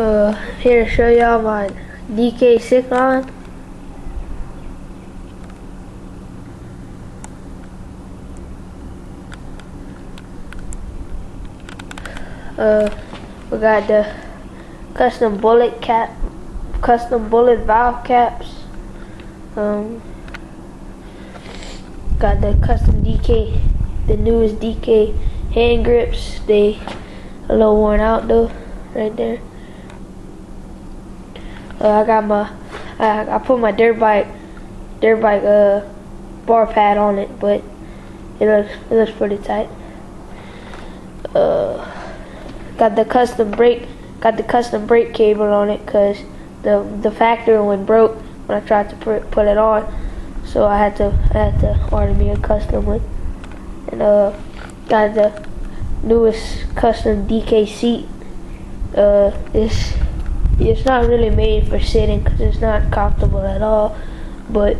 Here to show y'all my DK Siklon. We got the custom bullet valve caps. Got the custom DK, the newest DK hand grips. They a little worn out though, right there. I got my, I put my dirt bike bar pad on it, but it looks pretty tight. Got the custom brake cable on it, cause the factory one broke when I tried to put it on, so I had to order me a custom one. And got the newest custom DK seat. It's not really made for sitting because it's not comfortable at all, but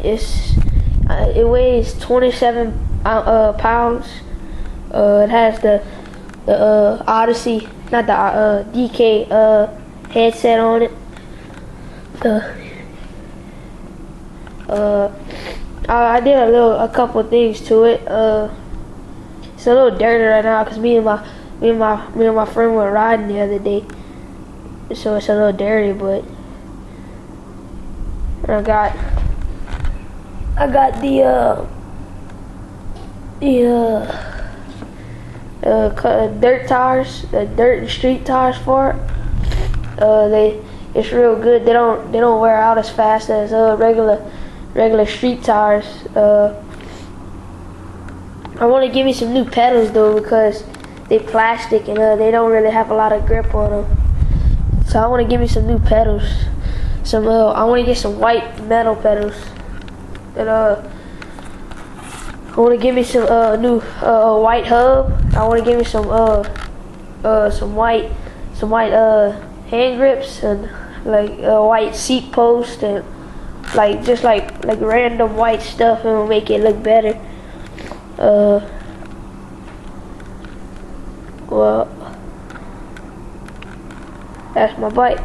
it weighs 27 pounds. It has the Odyssey, not the DK headset on it. I did a couple things to it. It's a little dirty right now because me and my friend were riding the other day, so it's a little dirty. But I got the dirt tires, the dirt and street tires for it. It's real good. They don't wear out as fast as regular street tires. I want to give me some new pedals though, because they plastic and they don't really have a lot of grip on them. So I want to give me some new pedals. I want to get some white metal pedals. And I want to give me some new white hub. I want to give me some white hand grips and like white seat post and just like random white stuff, and will make it look better. Well, that's my bike.